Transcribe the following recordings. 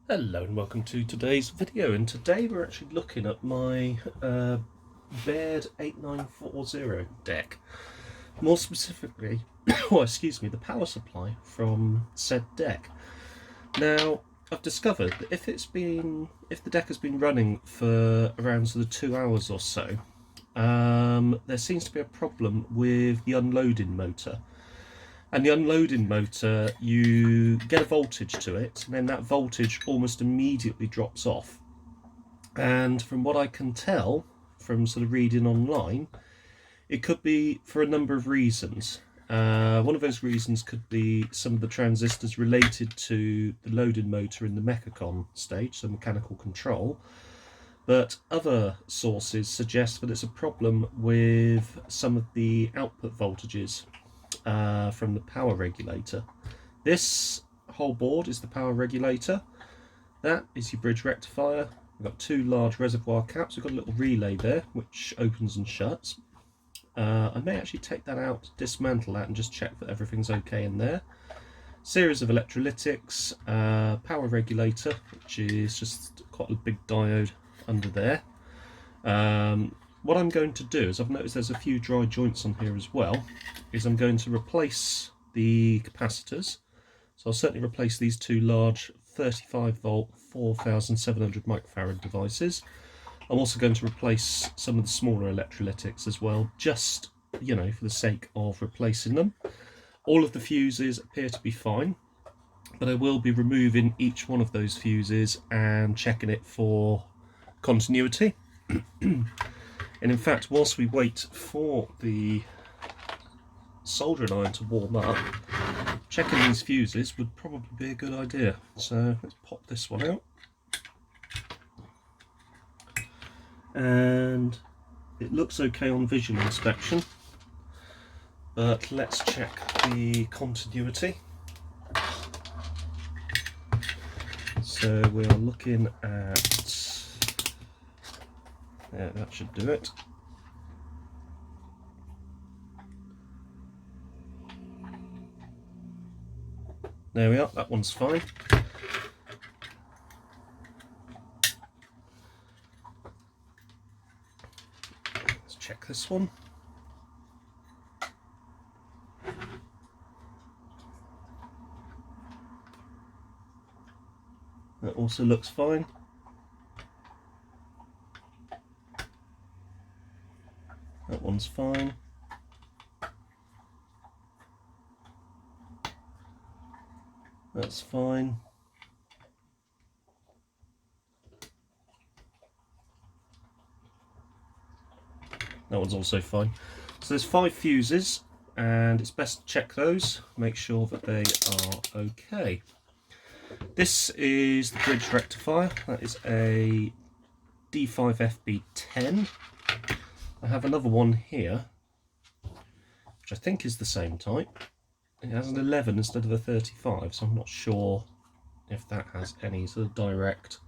Hello and welcome to today's video, and today we're actually looking at my Baird 8940 deck. More specifically, the power supply from said deck. Now, I've discovered that if the deck has been running for around sort of 2 hours or so, there seems to be a problem with the unloading motor. And the unloading motor, you get a voltage to it, and then that voltage almost immediately drops off. And from what I can tell from sort of reading online, it could be for a number of reasons. One of those reasons could be some of the transistors related to the loading motor in the Mechacon stage, so mechanical control. But other sources suggest that it's a problem with some of the output voltages from the power regulator. This whole board is the power regulator. That is your bridge rectifier. We've got two large reservoir caps. We've got a little relay there which opens and shuts. I may actually take that out, dismantle that, and just check that everything's okay in there. Series of electrolytics, power regulator, which is just quite a big diode under there. What I'm going to do is, I've noticed there's a few dry joints on here as well, is I'm going to replace the capacitors. So I'll certainly replace these two large 35 volt 4700 microfarad devices. I'm also going to replace some of the smaller electrolytics as well, just, for the sake of replacing them. All of the fuses appear to be fine, but I will be removing each one of those fuses and checking it for continuity. And in fact, whilst we wait for the soldering iron to warm up, checking these fuses would probably be a good idea. So let's pop this one out. And it looks okay on visual inspection, but let's check the continuity. So we are looking at, yeah, that should do it. There we are, that one's fine. Let's check this one. That also looks fine. That one's fine. That's fine. That one's also fine. So there's 5 fuses, and it's best to check those, make sure that they are okay. This is the bridge rectifier. That is a D5FB10. I have another one here, which I think is the same type. It has an 11 instead of a 35, so I'm not sure if that has any sort of direct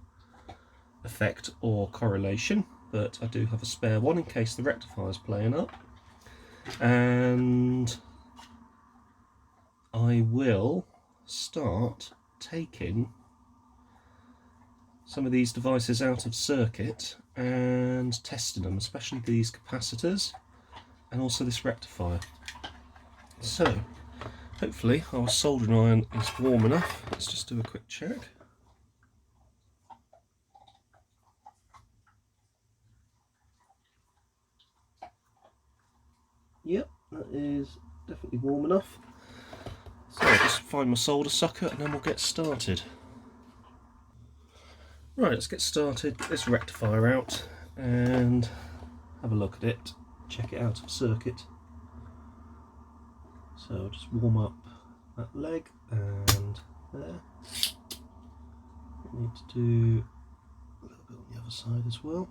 effect or correlation, but I do have a spare one in case the rectifier is playing up. And I will start taking some of these devices out of circuit and testing them, especially these capacitors and also this rectifier. So hopefully our soldering iron is warm enough. Let's just do a quick check. Yep, that is definitely warm enough. So I'll just find my solder socket and then we'll get started. Right, let's get started. Get this rectifier out and have a look at it, check it out of circuit. So I'll just warm up that leg and there. Need to do a little bit on the other side as well.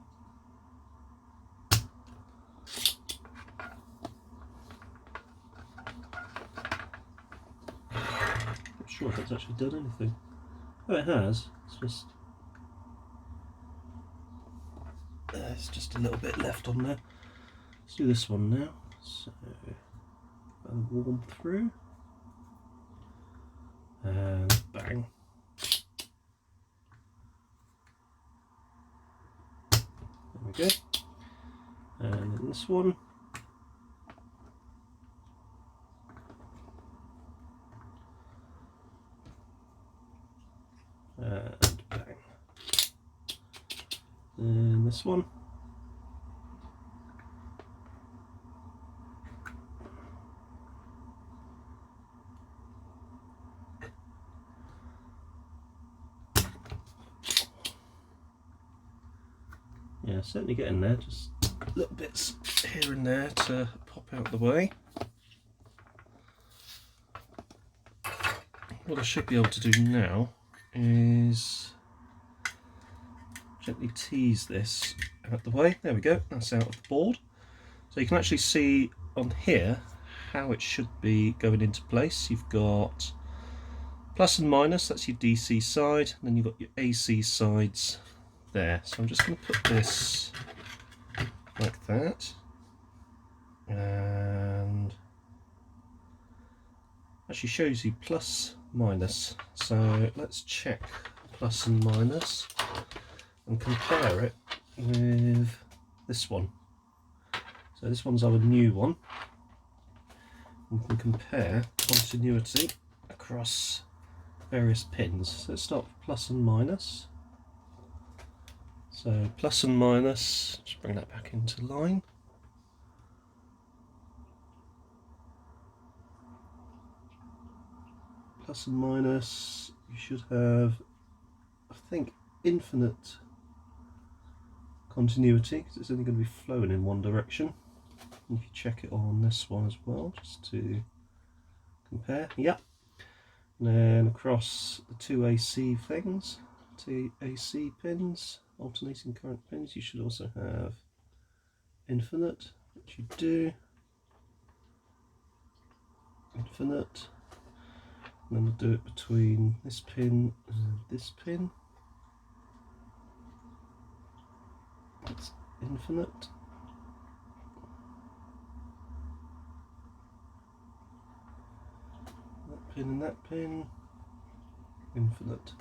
Not sure if that's actually done anything. Oh, it has. It's just a little bit left on there. Let's do this one now. So warm through and bang. we go. And then this one. And bang. And this one. Yeah, certainly getting there, just little bits here and there to pop out the way. What I should be able to do now is gently tease this out the way. There we go, that's out of the board. So you can actually see on here how it should be going into place. You've got plus and minus, that's your DC side, and then you've got your AC sides there. So I'm just going to put this like that, and actually shows you plus minus. So let's check plus and minus and compare it with this one. So this one's our new one. We can compare continuity across various pins. So let's start with plus and minus. So plus and minus, just bring that back into line. Plus and minus, you should have, I think, infinite continuity, because it's only going to be flowing in one direction. And if you check it on this one as well, just to compare, yep. And then across the two AC things, two AC pins, alternating current pins, you should also have infinite, which you do. Infinite. And then we'll do it between this pin and this pin. That's infinite. That pin and that pin, infinite.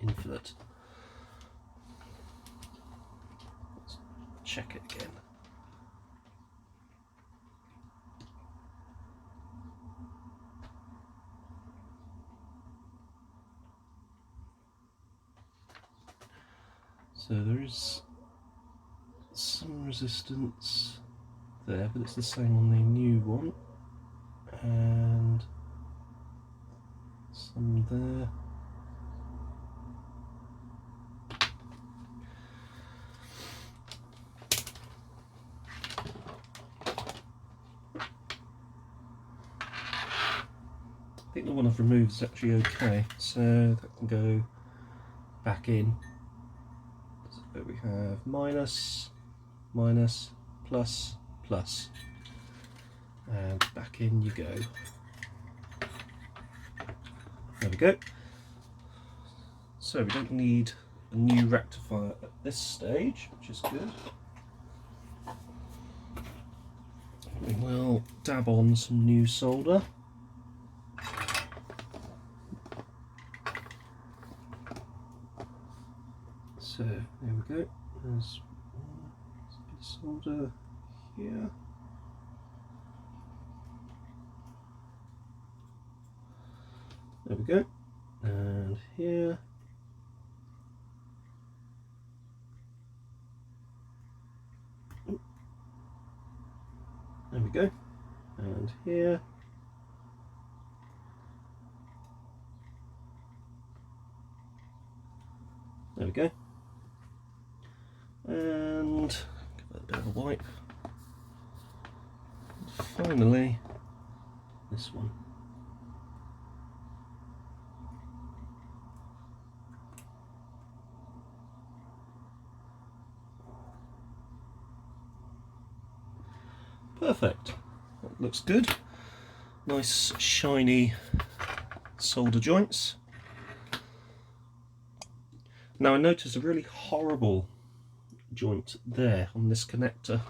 Infinite. Let's check it again. So there is some resistance there, but it's the same on the new one, and some there. I think the one I've removed is actually okay, so that can go back in. So we have minus, minus, plus, plus, and back in you go. There we go. So we don't need a new rectifier at this stage, which is good. We will dab on some new solder. So there we go, there's a bit of solder here. There we go, and here. There we go, and here. There we go. And give that a bit of a wipe. And finally, this one. Perfect. That looks good. Nice shiny solder joints. Now I noticed a really horrible joint there on this connector,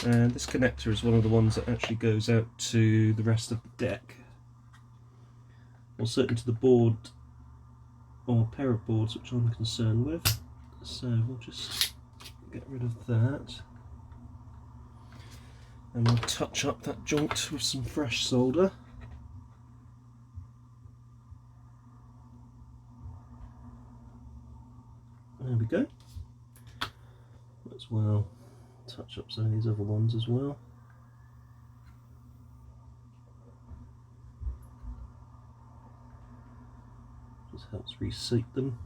and this connector is one of the ones that actually goes out to the rest of the deck, or certainly to the board or pair of boards which I'm concerned with. So we'll just get rid of that, and we'll touch up that joint with some fresh solder. There we go. Might as well touch up some of these other ones as well. Just helps reseat them.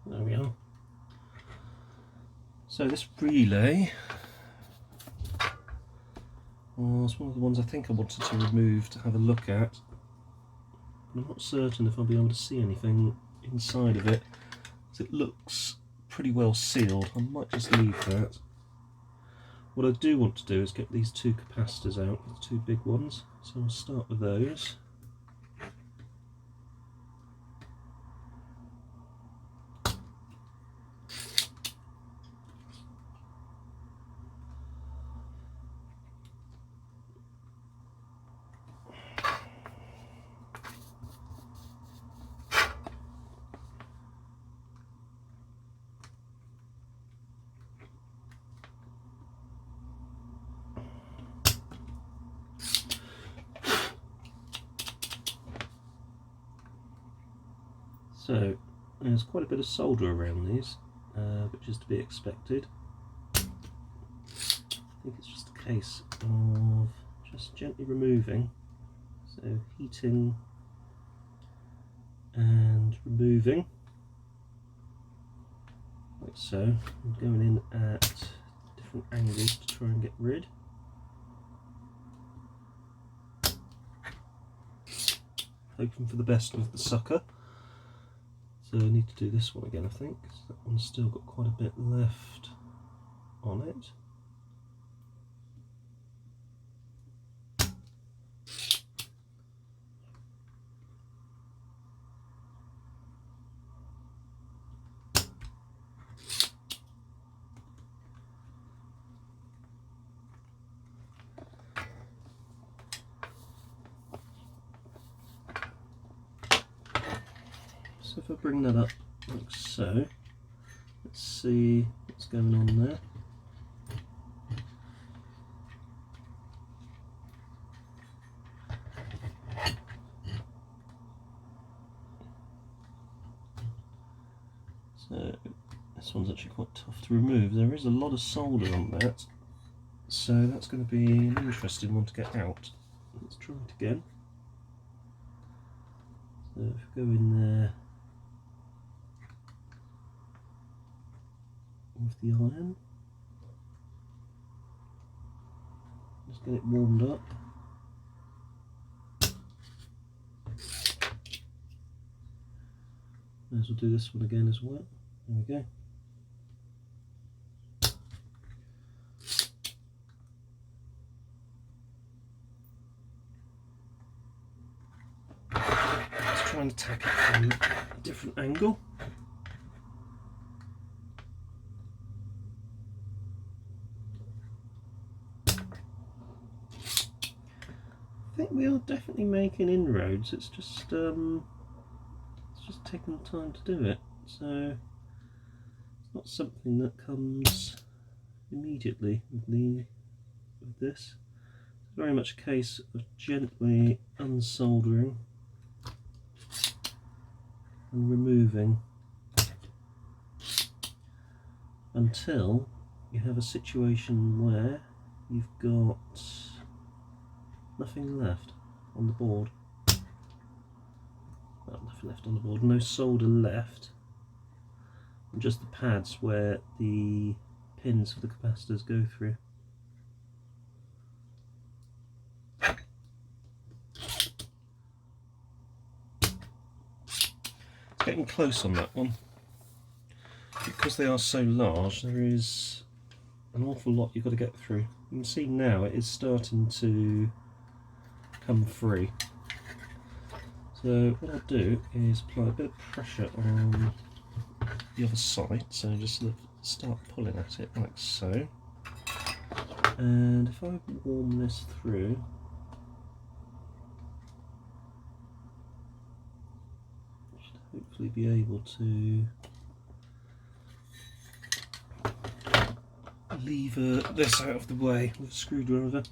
There we are. So this relay was one of the ones I think I wanted to remove to have a look at. I'm not certain if I'll be able to see anything inside of it, as it looks pretty well sealed. I might just leave that. What I do want to do is get these two capacitors out, the two big ones, so I'll start with those. So there's quite a bit of solder around these, which is to be expected. I think it's just a case of just gently removing, so heating and removing, like so, and going in at different angles to try and get rid. Hoping for the best with the sucker. So I need to do this one again, I think, because that one's still got quite a bit left on it. So if I bring that up like so, let's see what's going on there. So this one's actually quite tough to remove. There is a lot of solder on that, so that's going to be an interesting one to get out. Let's try it again. So if we go in there with the iron, just get it warmed up. May as well do this one again as well. There we go. Let's try and attack it from a different angle. I think we are definitely making inroads. It's just taking time to do it. So it's not something that comes immediately with this. It's very much a case of gently unsoldering and removing until you have a situation where you've got nothing left on the board. Well, nothing left on the board, no solder left, and just the pads where the pins for the capacitors go through. It's getting close on that one. Because they are so large, there is an awful lot you've got to get through. You can see now it is starting to come free. So what I'll do is apply a bit of pressure on the other side, so just sort of start pulling at it like so. And if I warm this through, I should hopefully be able to lever this out of the way with a screwdriver. It's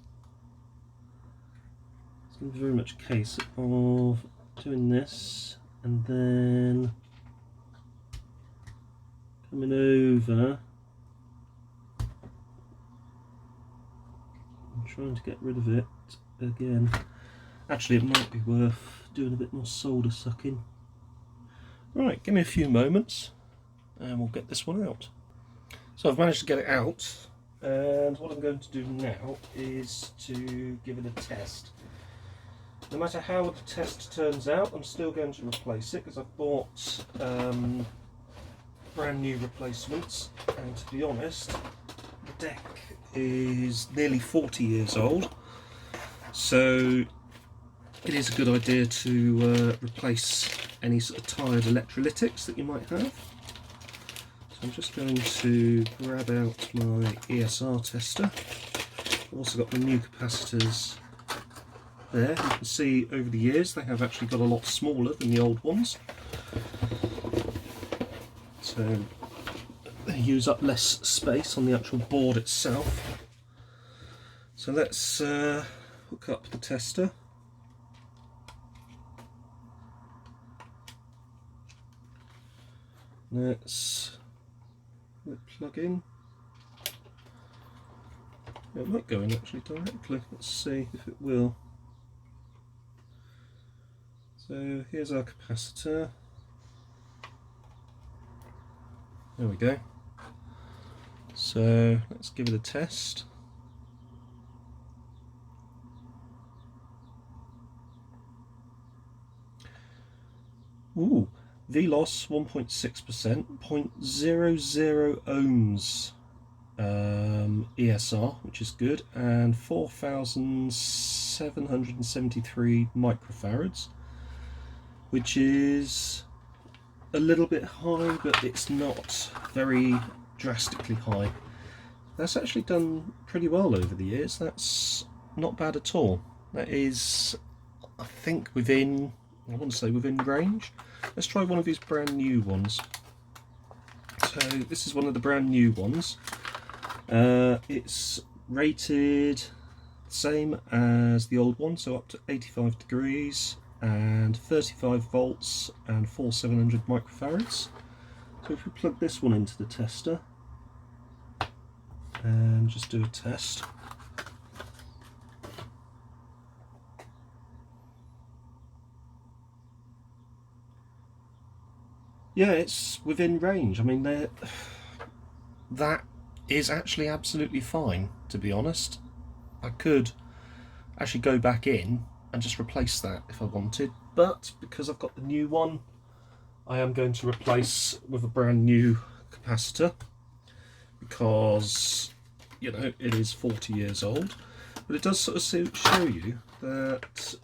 going to be very much a case of doing this and then coming over and trying to get rid of it again. Actually, it might be worth doing a bit more solder sucking. Right, give me a few moments and we'll get this one out. So I've managed to get it out, and what I'm going to do now is to give it a test. No matter how the test turns out, I'm still going to replace it because I've bought brand new replacements, and to be honest, the deck is nearly 40 years old, so it is a good idea to replace any sort of tired electrolytics that you might have. So I'm just going to grab out my ESR tester. I've also got my new capacitors there. You can see over the years they have actually got a lot smaller than the old ones, so they use up less space on the actual board itself. So let's hook up the tester. Let's plug in. It might go in actually directly. Let's see if it will. So here's our capacitor. There we go. So let's give it a test. Ooh, VLOS 1.6%, 0.00 ohms ESR, which is good, and 4,773 microfarads, which is a little bit high, but it's not very drastically high. That's actually done pretty well over the years. That's not bad at all. That is, I think, within, I want to say within range. Let's try one of these brand new ones. So this is one of the brand new ones. It's rated same as the old one, so up to 85 degrees and 35 volts and 4,700 microfarads. So if we plug this one into the tester and just do a test. Yeah, it's within range. I mean, that is actually absolutely fine, to be honest. I could actually go back in and just replace that if I wanted, but because I've got the new one, I am going to replace with a brand new capacitor, because, you know, it is 40 years old. But it does sort of show you that,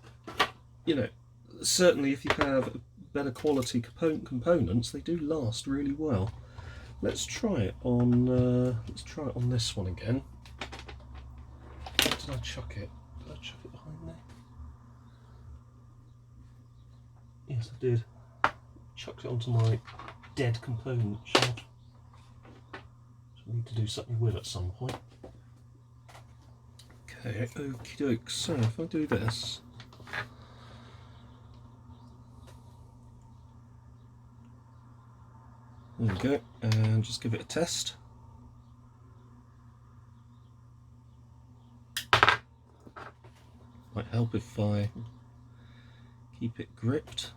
you know, certainly if you have better quality components, they do last really well. Let's try it on this one again. Did I chuck it? Did I chuck it behind there? Yes, I did. Chucked it onto my dead component shelf, which I need to do something with at some point. Okay, okie doke. So if I do this. There we go, and just give it a test. Might help if I keep it gripped.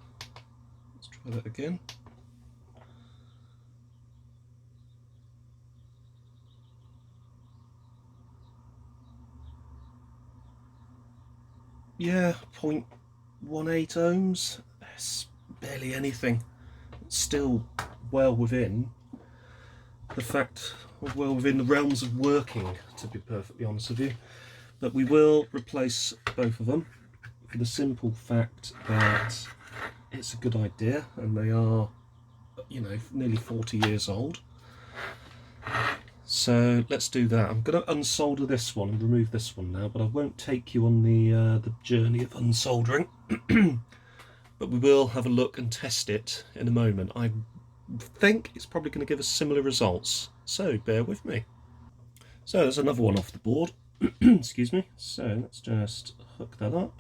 Let's try that again. Yeah, 0.18 ohms. It's barely anything. It's still well within the realms of working, to be perfectly honest with you. But we will replace both of them. for the simple fact that it's a good idea, and they are, you know, nearly 40 years old. So let's do that. I'm going to unsolder this one and remove this one now, but I won't take you on the journey of unsoldering. But we will have a look and test it in a moment. I think it's probably going to give us similar results, so bear with me. So there's another one off the board. Excuse me. So let's just hook that up.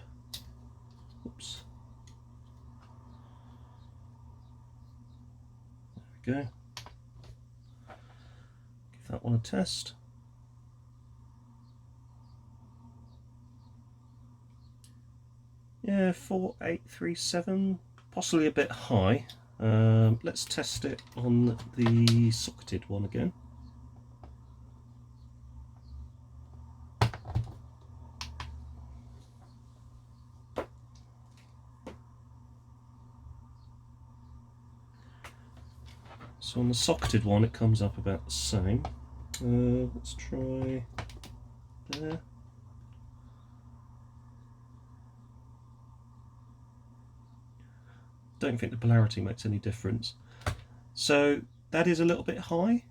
Oops. There we go. Give that one a test. Yeah, 4837, possibly a bit high. Let's test it on the socketed one again. So on the socketed one it comes up about the same. Let's try there. Don't think the polarity makes any difference. So that is a little bit high,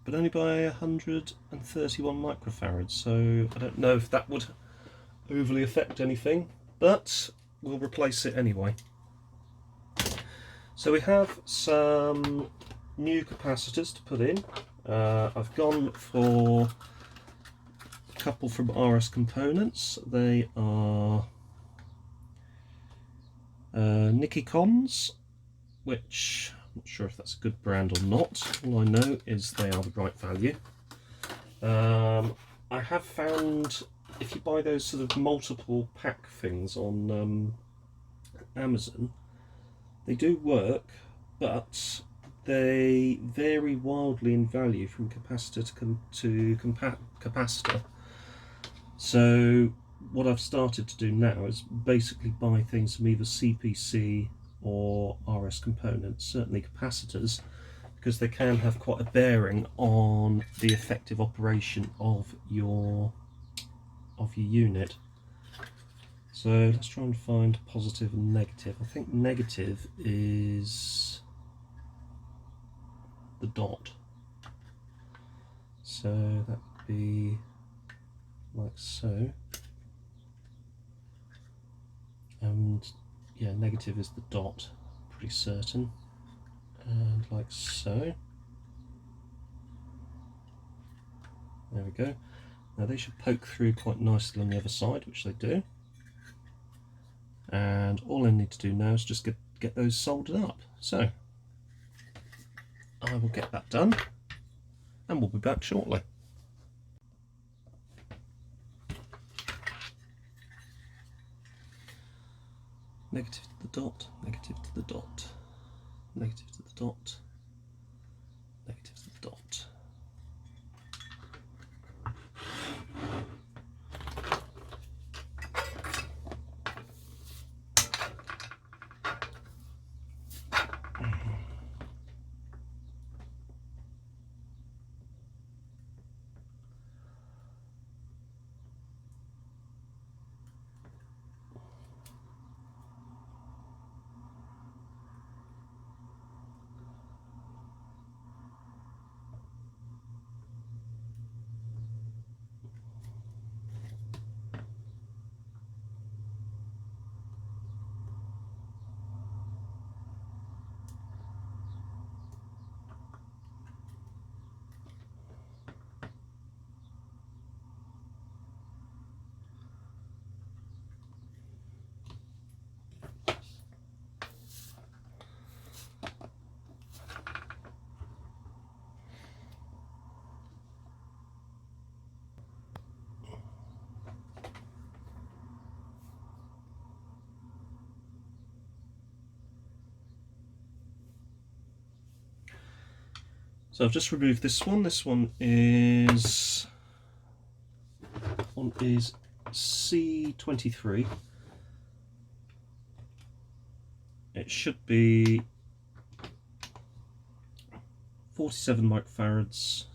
but only by 131 microfarads, so I don't know if that would overly affect anything, but we'll replace it anyway. So we have some new capacitors to put in. I've gone for a couple from RS Components. They are Nikicons, which I'm not sure if that's a good brand or not. All I know is they are the right value. I have found if you buy those sort of multiple pack things on Amazon, they do work, but they vary wildly in value from capacitor to capacitor. So what I've started to do now is basically buy things from either CPC or RS Components, certainly capacitors, because they can have quite a bearing on the effective operation of your unit. So let's try and find positive and negative. I think negative is the dot. So that would be like so. And yeah, negative is the dot, pretty certain. And like so. There we go. Now they should poke through quite nicely on the other side, which they do. And all I need to do now is just get those soldered up. So I will get that done and we'll be back shortly. Negative to the dot, negative to the dot, negative to the dot, negative to the dot. So I've just removed this one. This one is C23. It should be 47 microfarads.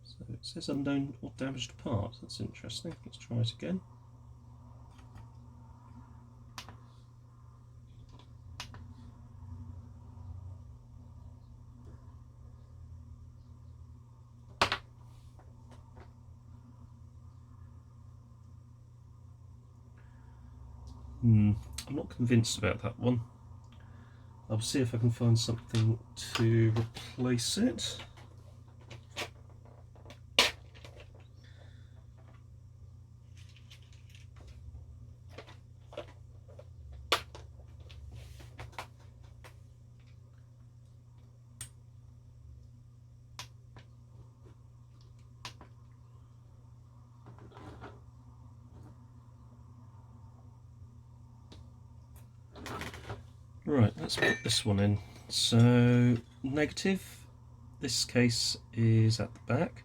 So it says unknown or damaged part. That's interesting. Let's try it again. I'm not convinced about that one. I'll see if I can find something to replace it. Right, let's put this one in. So, negative, this case is at the back.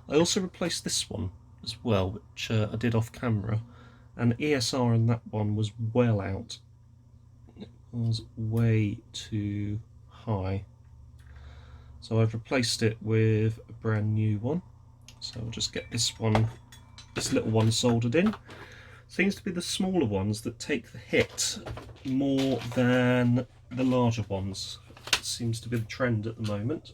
I also replaced this one as well, which I did off camera, and ESR in that one was well out. It was way too high. So I've replaced it with a brand new one. So I'll just get this little one soldered in. Seems to be the smaller ones that take the hit more than the larger ones. It seems to be the trend at the moment.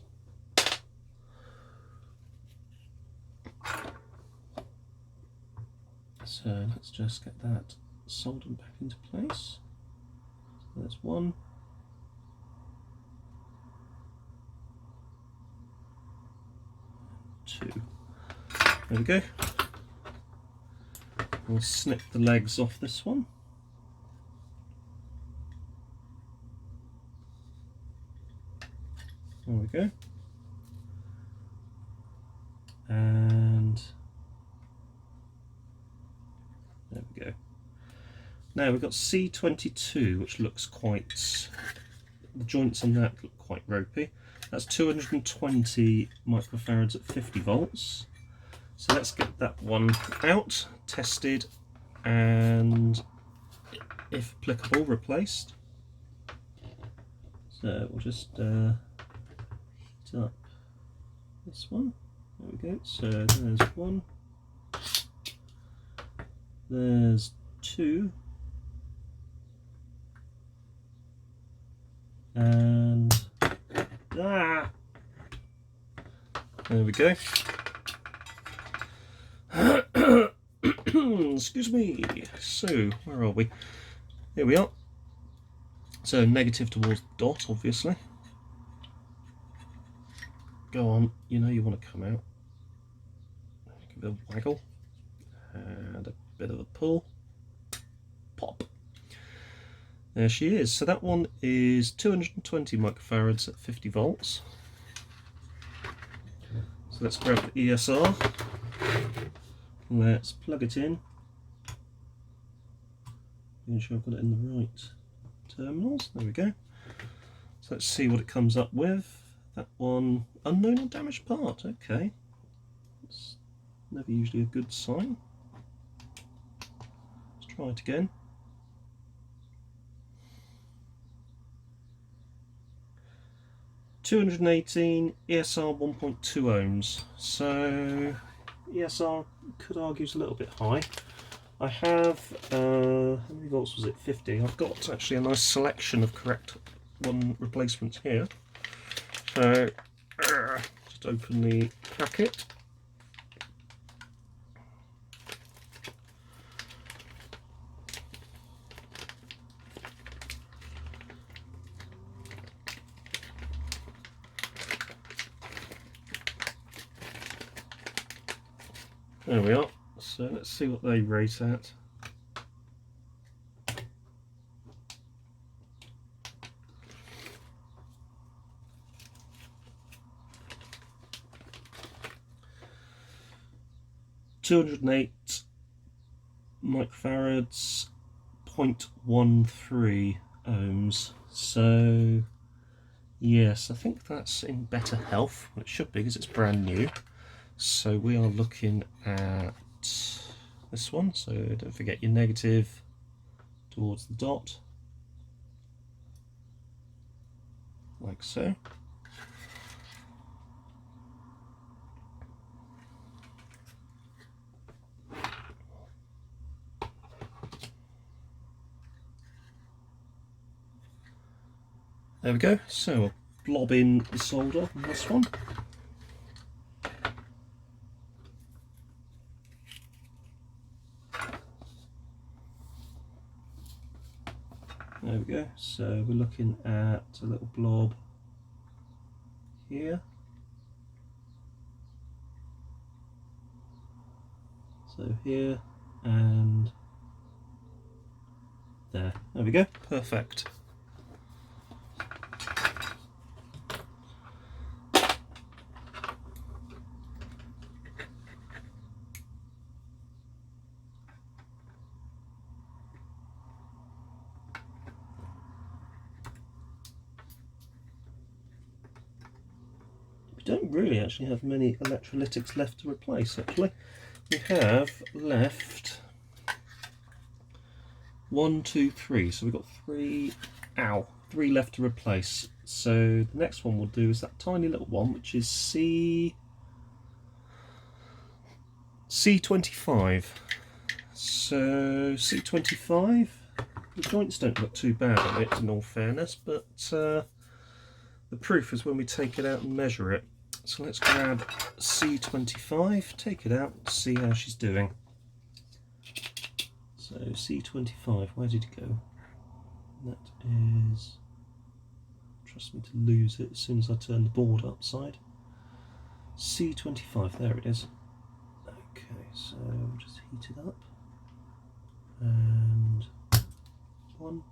So let's just get that soldered back into place. So there's one. Two. There we go. We'll snip the legs off this one. There we go. And there we go. Now we've got C22, which looks quite, the joints on that look quite ropey. That's 220 microfarads at 50 volts. So let's get that one out, tested, and if applicable, replaced. So we'll just heat up this one. There we go. So there's one. There's two. And there we go. Excuse me. So where are we? Here we are. So negative towards the dot, obviously. Go on, you know you want to come out. Give it a waggle and a bit of a pull. Pop. There she is. So that one is 220 microfarads at 50 volts. So let's grab the ESR. Let's plug it in. Make sure I've got it in the right terminals. There we go. So let's see what it comes up with. That one, unknown or damaged part. Okay. It's never usually a good sign. Let's try it again. $218 ESR 1.2 ohms. So ESR could argue is a little bit high. I have how many volts was it? 50. I've got actually a nice selection of correct one replacements here. So just open the packet. There we are. So let's see what they rate at. $208 microfarads, 0.13 ohms. So yes, I think that's in better health. Well, it should be because it's brand new. So we are looking at this one. So don't forget your negative towards the dot, like so. There we go. So we'll blob in the solder on this one. There we go. So we're looking at a little blob here. So here and there. There we go. Perfect. We don't really actually have many electrolytics left to replace, actually. We have left 1, 2, 3. So we've got three left to replace. So the next one we'll do is that tiny little one, which is C25. So C25, the joints don't look too bad on it in all fairness, but the proof is when we take it out and measure it. So let's grab C25, take it out, see how she's doing. So C25, where did it go? That is, trust me to lose it as soon as I turn the board upside. C25, there it is. Okay, so we'll just heat it up. And 1.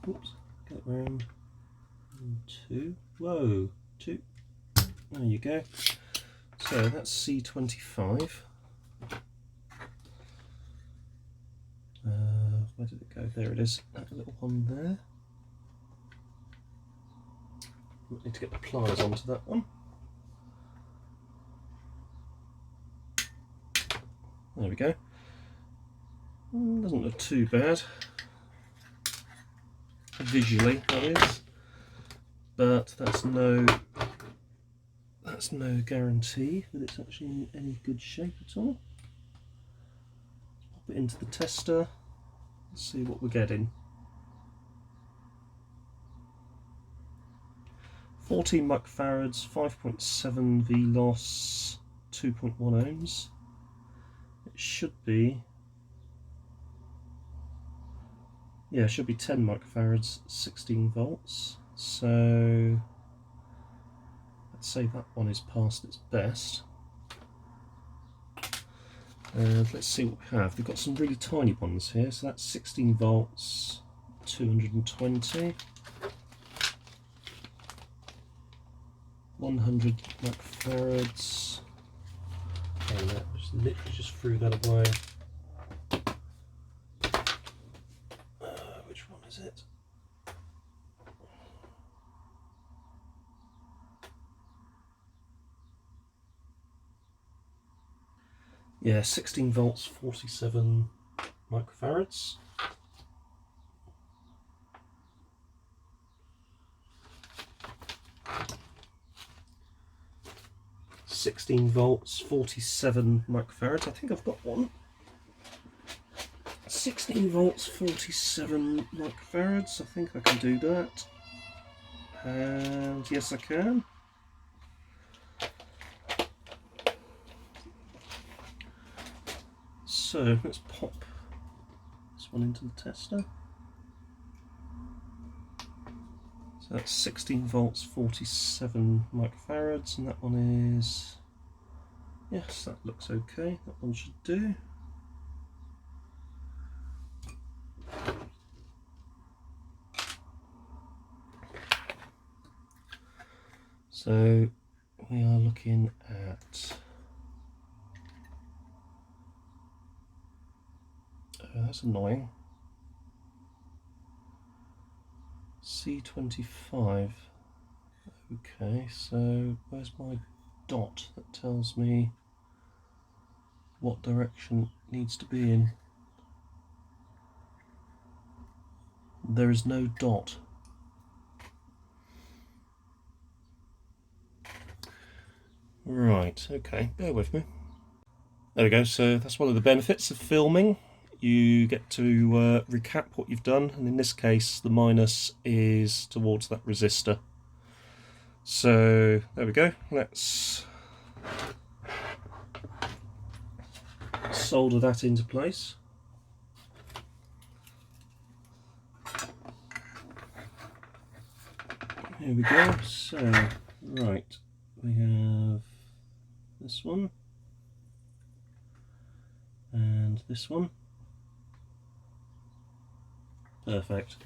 Oops, get round. And 2. Whoa, 2. There you go. So that's C25. Where did it go? There it is. That little one there. I need to get the pliers onto that one. There we go. Doesn't look too bad. Visually, that is. But that's no guarantee that it's actually in any good shape at all. Let's pop it into the tester. Let's see what we're getting. 14 microfarads, 5.7 V loss, 2.1 ohms. It should be, yeah, it should be 10 microfarads, 16 volts. So let's say that one is past its best. And let's see what we have. We've got some really tiny ones here. So that's 16 volts, 220. 100 microfarads. And that was literally just threw that away. Which one is it? Yeah, 16 volts, 47 microfarads. (16 volts, 47 microfarads). I think I've got one. 16 volts, 47 microfarads. I think I can do that. And yes, I can. So let's pop this one into the tester. So that's 16 volts, 47 microfarads, and that one is, yes, that looks okay. That one should do. So we are looking at, that's annoying, C25. Okay, so where's my dot that tells me what direction it needs to be in? There is no dot. Right, okay, bear with me. There we go, so that's one of the benefits of filming. You get to recap what you've done, and in this case the minus is towards that resistor. So there we go, let's solder that into place. Here we go. So, right, we have this one and this one. Perfect.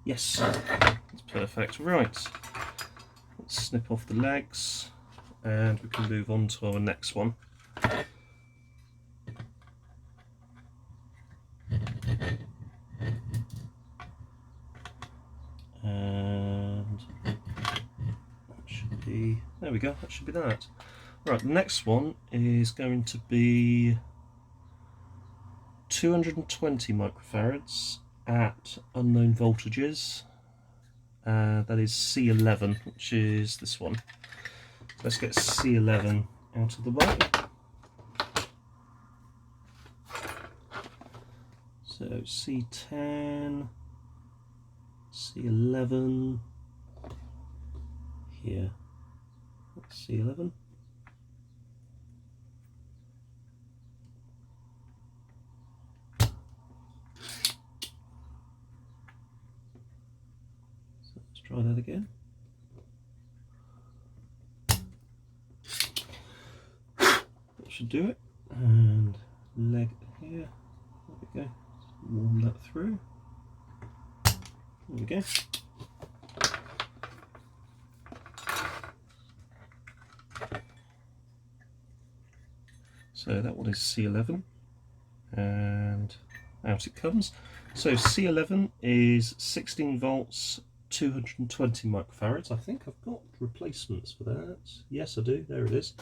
Yes, that's perfect. Right, let's snip off the legs and we can move on to our next one. And that should be, there we go, that should be that. Right, the next one is going to be 220 microfarads at unknown voltages. That is C11, which is this one. So let's get C11 out of the way. So C10, C11, here, that's C11. So let's try that again. That should do it. And leg here, there we go, warm that through. There we go. So that one is C11 and out it comes. So C11 is 16 volts, 220 microfarads. I think I've got replacements for that. Yes, I do. There it is.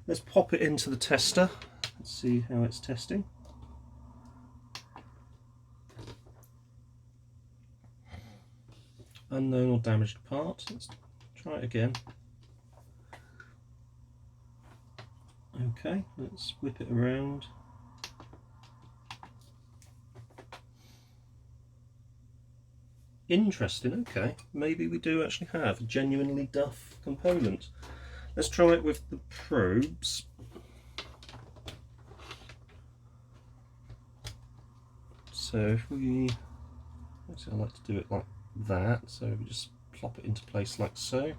Let's pop it into the tester. Let's see how it's testing. Unknown or damaged part. Let's try it again. Okay, let's whip it around. Interesting, okay. Maybe we do actually have a genuinely duff component. Let's try it with the probes. So if we, actually I like to do it like that, so we just plop it into place like so.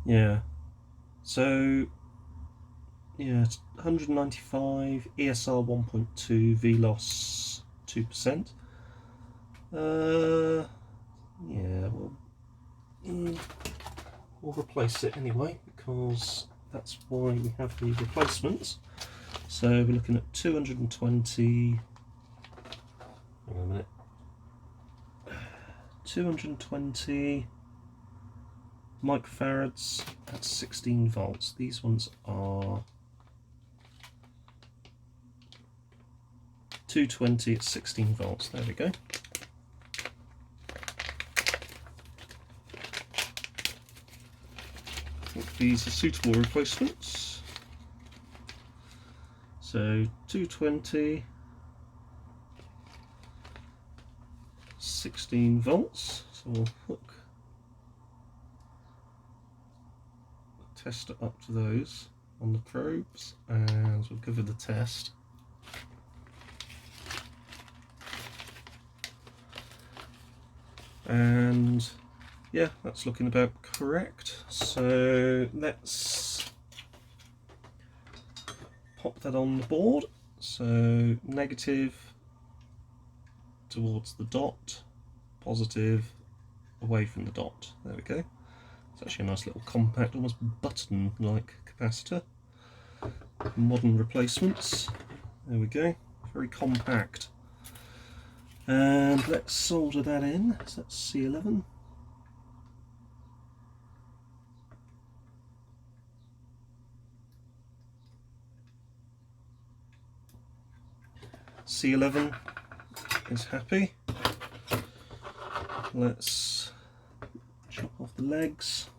Yeah, so yeah, it's 195, ESR 1.2, VLOS 2%. Yeah, we'll replace it anyway because that's why we have the replacements. So we're looking at 220. Hang on a minute. 220 microfarads at 16 volts. These ones are 220 at 16 volts. There we go. I think these are suitable replacements. So 220, 16 volts. So we'll hook the tester up to those on the probes and we'll give it the test. And yeah, that's looking about correct. So let's pop that on the board. So negative towards the dot, positive away from the dot. There we go. It's actually a nice little compact, almost button-like capacitor. Modern replacements. There we go. Very compact. And let's solder that in. So that's C11. C11 is happy. Let's chop off the legs.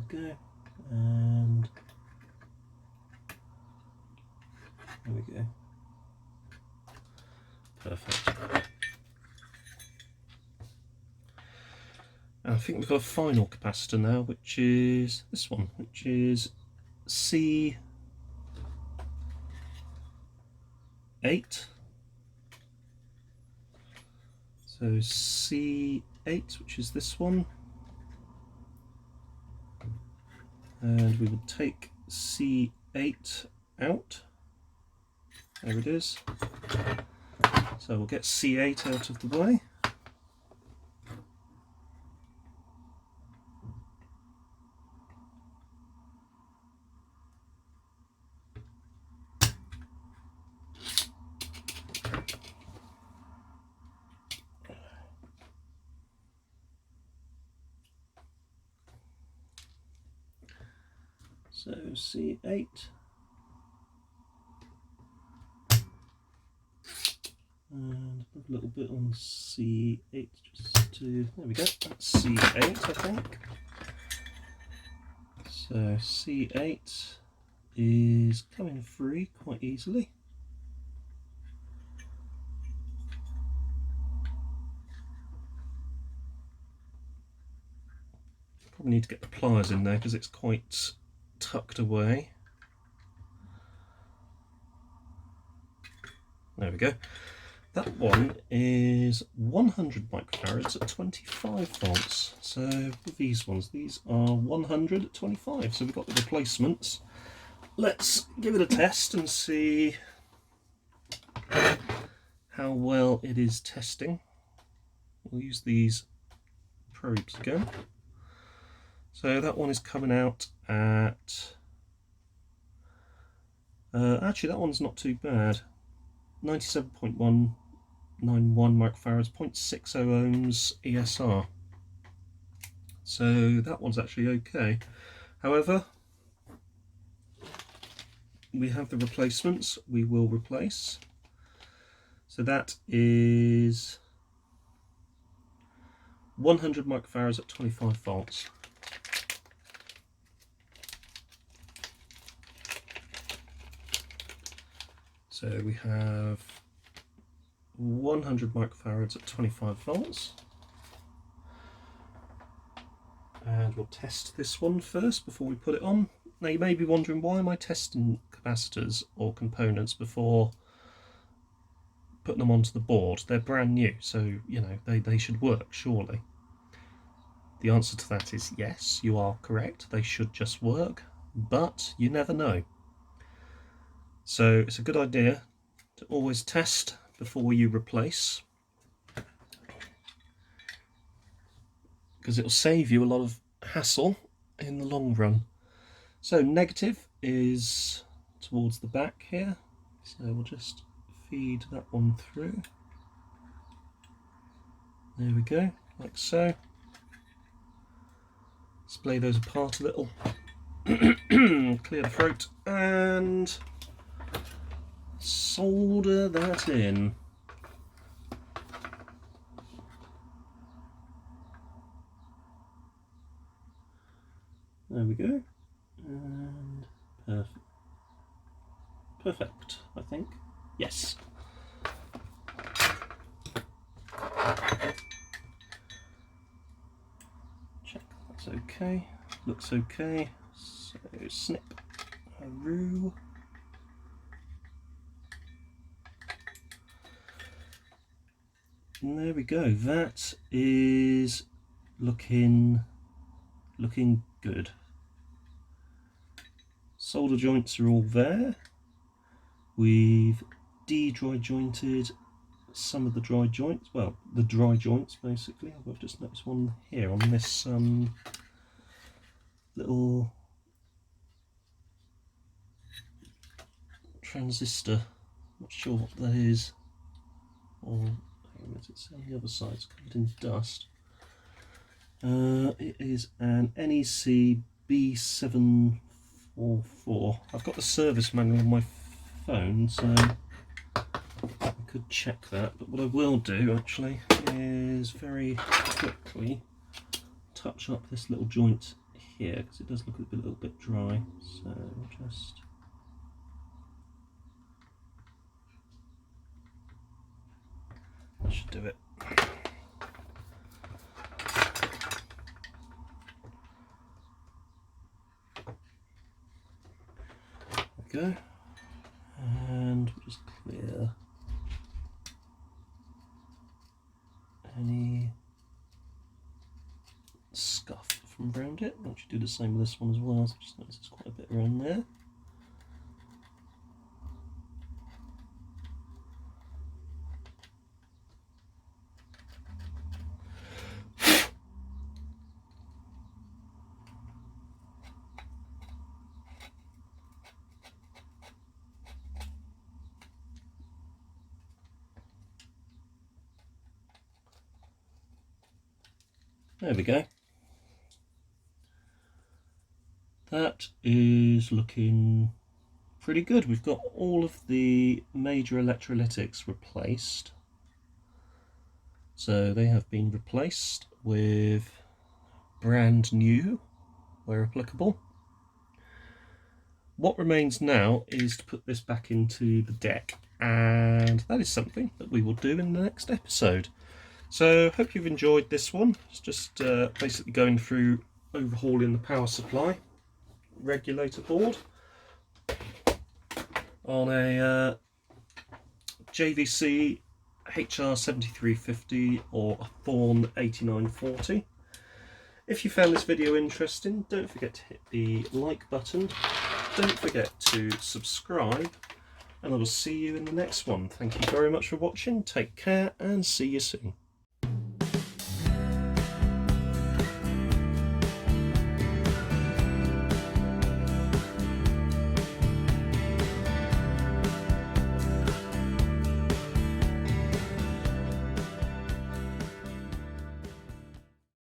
Okay, and there we go. Perfect. And I think we've got a final capacitor now, which is this one, which is C8. So C8, which is this one, and we will take C8 out. There it is. So we'll get C8 out of the way. So C8, and a little bit on C8 just to, there we go, that's C8 I think. So C8 is coming free quite easily. Probably need to get the pliers in there because it's quite tucked away. There we go. That one is 100 microfarads at 25 volts. So with these ones, these are 100 at 25. So we've got the replacements. Let's give it a test and see how well it is testing. We'll use these probes again. So that one is coming out at, actually that one's not too bad, 97.191 microfarads, 0.60 ohms ESR. So that one's actually okay. However, we have the replacements we will replace. So that is 100 microfarads at 25 volts. So we have 100 microfarads at 25 volts. And we'll test this one first before we put it on. Now you may be wondering, why am I testing capacitors or components before putting them onto the board? They're brand new, so you know they should work, surely. The answer to that is yes, you are correct. They should just work, but you never know. So it's a good idea to always test before you replace, because it will save you a lot of hassle in the long run. So negative is towards the back here, so we'll just feed that one through. There we go, like so. Splay those apart a little. Clear the throat and solder that in. There we go. And perfect, I think. Yes. Check that's okay. Looks okay. So snip, haroo. And there we go. That is looking good. Solder joints are all there. We've de-dry jointed some of the dry joints. Well, the dry joints basically. I've just noticed one here on this little transistor. Not sure what that is. Or it's on the other side. It's covered in dust. It is an NEC B744. I've got the service manual on my phone, so I could check that. But what I will do actually is very quickly touch up this little joint here, because it does look a little bit dry. So just should do it. There we go. And we'll just clear any scuff from around it. I'll actually do the same with this one as well. So just notice there's quite a bit around there. There we go. That is looking pretty good. We've got all of the major electrolytics replaced. So they have been replaced with brand new, where applicable. What remains now is to put this back into the deck, and that is something that we will do in the next episode. So hope you've enjoyed this one. It's just basically going through overhauling the power supply regulator board on a JVC HR7350 or a Thorn 8940. If you found this video interesting, don't forget to hit the like button. Don't forget to subscribe, and I will see you in the next one. Thank you very much for watching. Take care and see you soon.